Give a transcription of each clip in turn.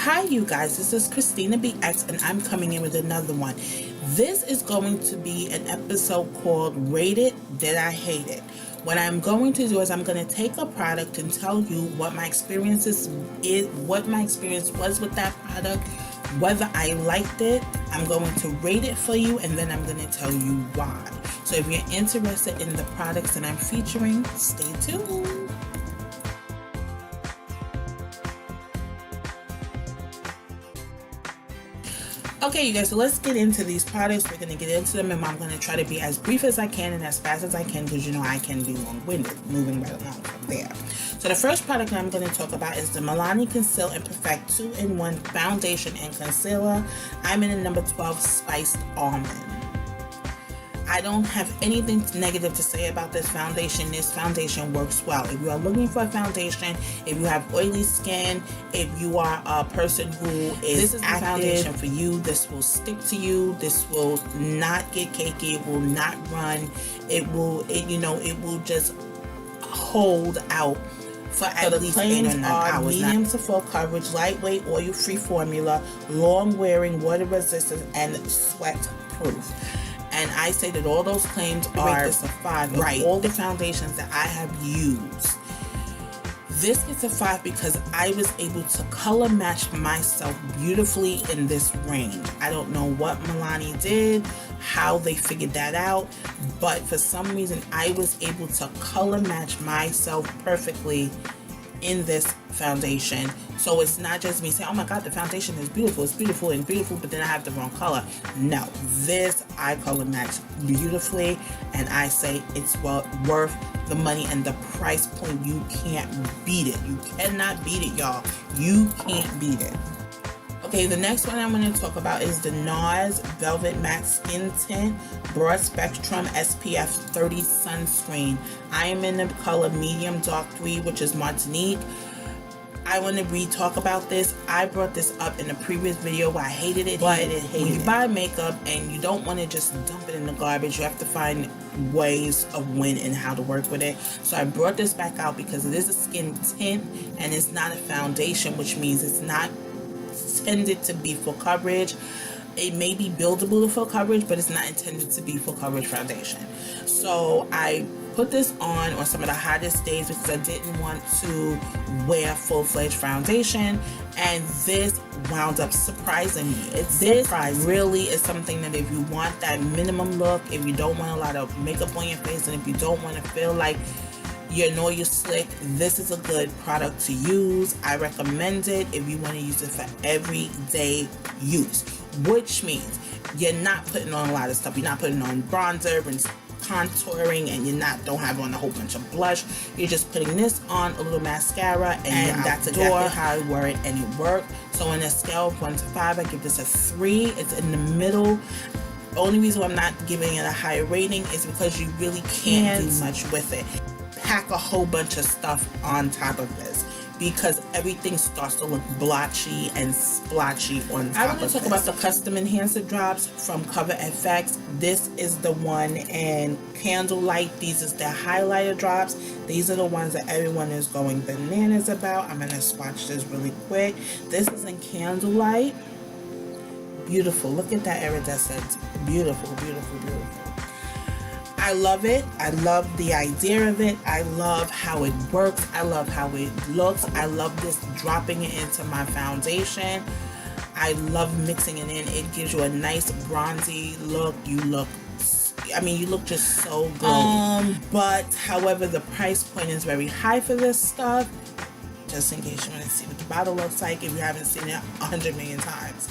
Hi you guys, this is Christina Beige and I'm coming in with another one. This is going to be an episode called Rate It, Did I Hate It? What I'm going to do is I'm going to take a product and tell you what my experience was with that product, whether I liked it. I'm going to rate it for you and then I'm going to tell you why. So if you're interested in the products that I'm featuring, stay tuned. Okay, you guys, so let's get into these products. We're going to get into them, and I'm going to try to be as brief as I can and as fast as I can because, you know, I can be long-winded, moving right along from there. So the first product that I'm going to talk about is the Milani Conceal and Perfect 2-in-1 Foundation and Concealer. I'm in the number 12 Spiced Almond. I don't have anything negative to say about this foundation. This foundation works well. If you are looking for a foundation, if you have oily skin, if you are a person who is active, the foundation for you. This will stick to you. This will not get cakey. It will not run. It will just hold out for at least 8 or 9 hours. Medium to full coverage, lightweight, oil-free formula, long-wearing, water-resistant, and sweat-proof. And I say that all those claims are a 5. Right. All the foundations that I have used, this gets a 5 because I was able to color match myself beautifully in this range. I don't know what Milani did, how they figured that out, but for some reason I was able to color match myself perfectly in this foundation. So it's not just me saying, oh my god, the foundation is beautiful, it's beautiful and beautiful, but then I have the wrong color. No, this I color match beautifully, and I say it's worth the money and the price point. You can't beat it. You cannot beat it, y'all. You can't beat it. Okay, the next one I'm going to talk about is the NARS Velvet Matte Skin Tint Broad Spectrum SPF 30 Sunscreen. I am in the color Medium Dark 3, which is Martinique. I want to re-talk about this. I brought this up in a previous video where I hated it. When you buy makeup and you don't want to just dump it in the garbage, you have to find ways of when and how to work with it. So I brought this back out because it is a skin tint and it's not a foundation, which means it's not intended to be full coverage. It may be buildable to full coverage, but it's not intended to be full coverage foundation. So I put this on some of the hottest days because I didn't want to wear full-fledged foundation, and this wound up surprising me. This really is something that if you want that minimum look, if you don't want a lot of makeup on your face, and if you don't want to feel like you know you're slick, this is a good product to use. I recommend it if you want to use it for everyday use, which means you're not putting on a lot of stuff. You're not putting on bronzer and contouring, and don't have on a whole bunch of blush. You're just putting this on, a little mascara, and that's exactly how I wear it, and it worked. So on a scale of 1 to 5, I give this a 3. It's in the middle. The only reason why I'm not giving it a higher rating is because you really can't do much with it. Pack a whole bunch of stuff on top of this because everything starts to look blotchy and splotchy on top of this. I want to talk about the custom enhancer drops from Cove FX. This is the one in Candlelight. These is the highlighter drops. These are the ones that everyone is going bananas about. I'm going to swatch this really quick. This is in Candlelight. Beautiful. Look at that iridescent. Beautiful, beautiful, beautiful. I love it. I love the idea of it. I love how it works. I love how it looks. I love this dropping it into my foundation. I love mixing it in. It gives you a nice bronzy look. You look just so good. But however, the price point is very high for this stuff. Just in case you want to see what the bottle looks like if you haven't seen it 100 million times.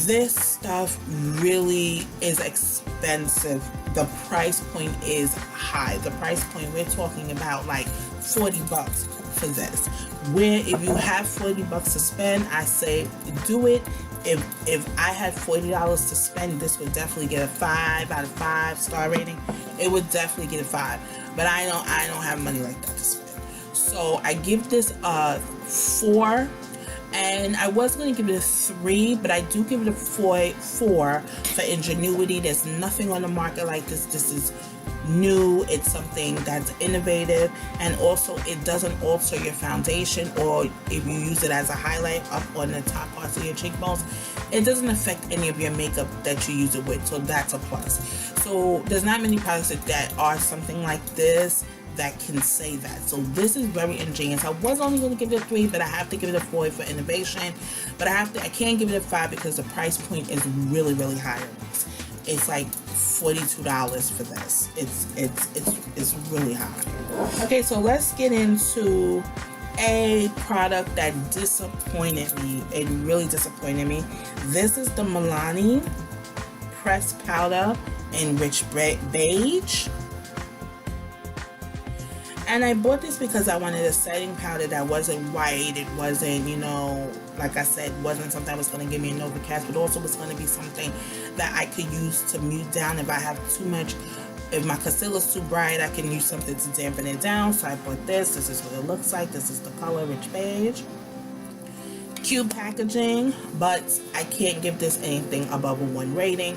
This stuff really is expensive. The price point is high. The price point, we're talking about like $40 for this. Where if you have $40 to spend, I say do it. If I had $40 to spend, this would definitely get a 5 out of 5 star rating. It would definitely get a 5. But I don't have money like that to spend. So I give this a 4. And I was going to give it a 3, but I do give it a 4 for ingenuity. There's nothing on the market like this. This is new, it's something that's innovative, and also it doesn't alter your foundation, or if you use it as a highlight up on the top parts of your cheekbones, it doesn't affect any of your makeup that you use it with, so that's a plus. So there's not many products that are something like this that can say that. So this is very ingenious. I was only going to give it a 3, but I have to give it a 4 for innovation. But I can't give it a 5 because the price point is really, really high on this. It's like $42 for this. It's really high. Okay, so let's get into a product that disappointed me. It really disappointed me. This is the Milani pressed powder in rich beige. And I bought this because I wanted a setting powder that wasn't white. It wasn't, you know, like I said, wasn't something that was going to give me an overcast, but also was going to be something that I could use to mute down if I have too much. If my concealer's too bright, I can use something to dampen it down. So I bought this. This is what it looks like. This is the color, rich beige. Cute packaging, but I can't give this anything above a 1 rating.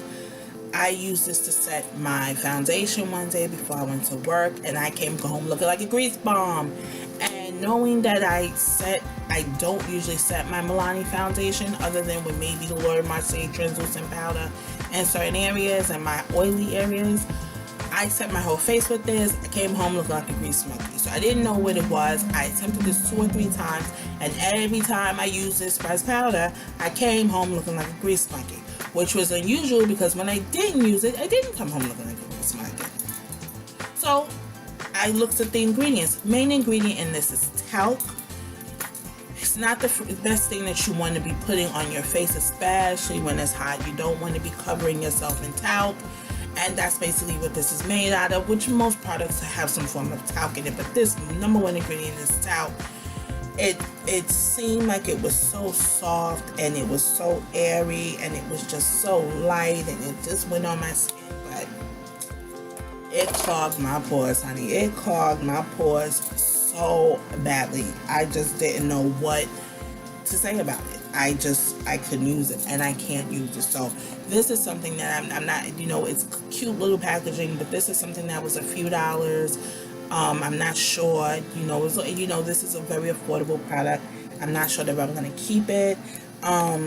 I used this to set my foundation one day before I went to work, and I came home looking like a grease bomb. And knowing that I don't usually set my Milani foundation other than with maybe the Laura Mercier translucent powder in certain areas and my oily areas, I set my whole face with this. I came home looking like a grease monkey. So I didn't know what it was. I attempted this 2 or 3 times, and every time I used this pressed powder, I came home looking like a grease monkey, which was unusual because when I didn't use it, I didn't come home looking like a grease monkey. So I looked at the ingredients. Main ingredient in this is talc. It's not the best thing that you want to be putting on your face, especially when it's hot. You don't want to be covering yourself in talc. And that's basically what this is made out of, which most products have some form of talc in it. But this number 1 ingredient is talc. It seemed like it was so soft, and it was so airy, and it was just so light, and it just went on my skin. But it clogged my pores, honey. It clogged my pores so badly. I just didn't know what to say about it. I couldn't use it, and I can't use it. So this is something that I'm not, you know, it's cute little packaging, but this is something that was a few dollars. I'm not sure, you know, this is a very affordable product. I'm not sure that I'm going to keep it. I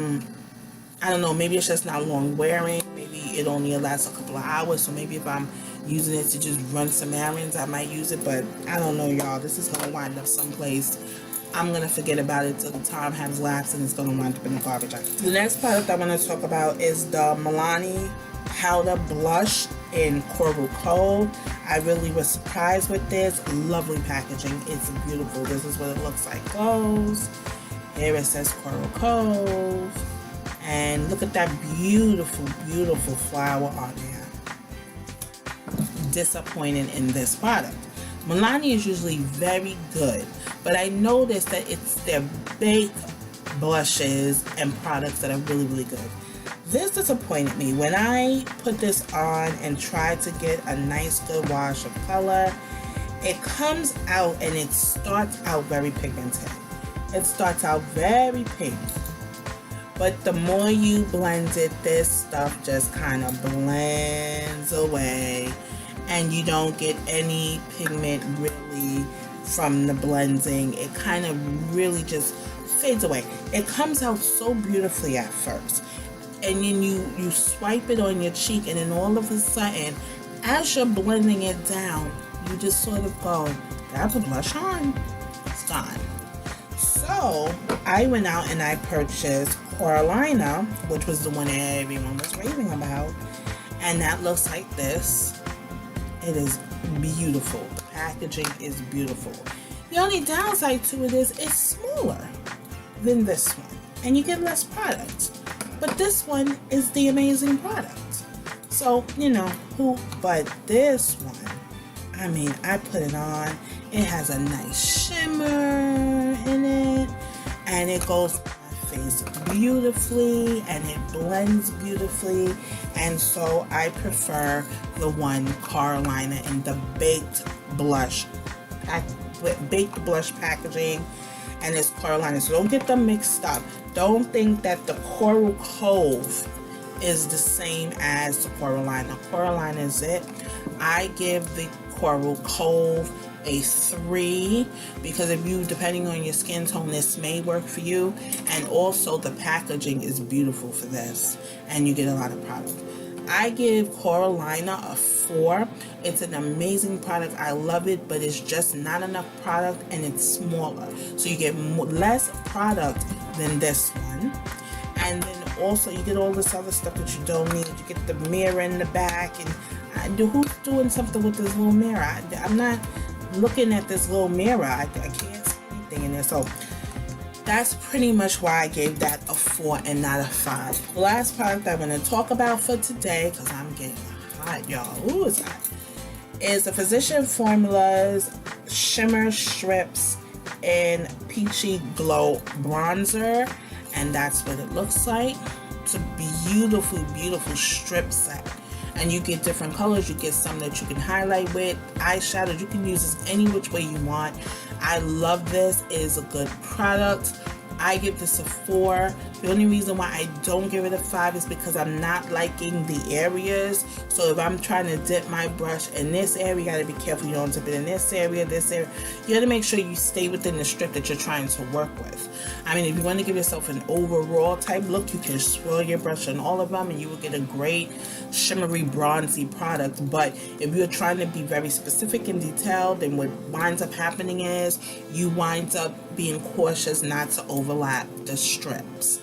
don't know, maybe it's just not long wearing. Maybe it only lasts a couple of hours. So maybe if I'm using it to just run some errands, I might use it. But I don't know, y'all. This is going to wind up someplace. I'm going to forget about it till the time has lapsed, and it's going to wind up in the garbage. The next product I want to talk about is the Milani powder blush in Coral Cove. I really was surprised with this. Lovely packaging. It's beautiful. This is what it looks like. Close. Here it says Coral Cove. And look at that beautiful, beautiful flower on there. Disappointed in this product. Milani is usually very good, but I noticed that it's their baked blushes and products that are really, really good. This disappointed me. When I put this on and tried to get a nice good wash of color, it comes out and it starts out very pigmented. It starts out very pink. But the more you blend it, this stuff just kind of blends away, and you don't get any pigment really from the blending. It kind of really just fades away. It comes out so beautifully at first, and then you swipe it on your cheek, and then all of a sudden, as you're blending it down, you just sort of go, that's a blush on. It's gone. So I went out and I purchased Coralina, which was the one everyone was raving about, and that looks like this. It is beautiful. The packaging is beautiful. The only downside to it is it's smaller than this one, and you get less product. But this one is the amazing product. So, you know, but this one, I mean, I put it on. It has a nice shimmer in it, and it goes on my face beautifully, and it blends beautifully. And so I prefer the one Coralina in the baked blush packaging, and it's Coralina. So don't get them mixed up. Don't think that the Coral Cove is the same as the Coral Liner. Coral Liner is it. I give the Coral Cove a 3 because if you, depending on your skin tone, this may work for you, and also the packaging is beautiful for this and you get a lot of product. I give Coral Liner a 4. It's an amazing product. I love it, but it's just not enough product and it's smaller, so you get less product than this one. And then also you get all this other stuff that you don't need. You get the mirror in the back, and who's doing something with this little mirror? I'm not looking at this little mirror. I can't see anything in there. So that's pretty much why I gave that a 4 and not a 5. The last product I'm going to talk about for today, because I'm getting hot, y'all. Ooh, it's hot. Is the Physician Formulas Shimmer Strips in Peachy Glow Bronzer. And that's what it looks like. It's a beautiful, beautiful strip set. And you get different colors. You get some that you can highlight with, eyeshadows. You can use this any which way you want. I love this. It is a good product. I give this a 4. The only reason why I don't give it a 5 is because I'm not liking the areas. So if I'm trying to dip my brush in this area, you gotta be careful you don't dip it in this area, this area. You gotta make sure you stay within the strip that you're trying to work with. I mean, if you want to give yourself an overall type look, you can swirl your brush on all of them and you will get a great shimmery bronzy product. But if you're trying to be very specific and detailed, then what winds up happening is you wind up being cautious not to overlap the strips.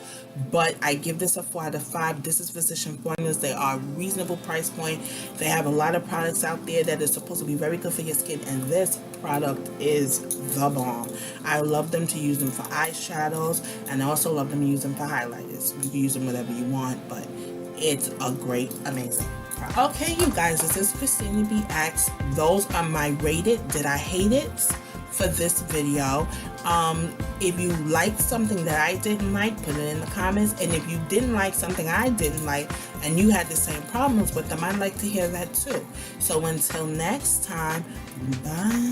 But I give this a 4 out of 5. This is Physician Formulas. They are a reasonable price point. They have a lot of products out there that is supposed to be very good for your skin, and this product is the bomb. I love them to use them for eyeshadows, and I also love them to use them for highlighters. You can use them whatever you want, but it's a great, amazing product. Okay, you guys, this is Christina BX. Those are my rated, did I hate it, for this video. If you like something that I didn't like, put it in the comments. And if you didn't like something I didn't like and you had the same problems with them, I'd like to hear that too. So until next time, bye.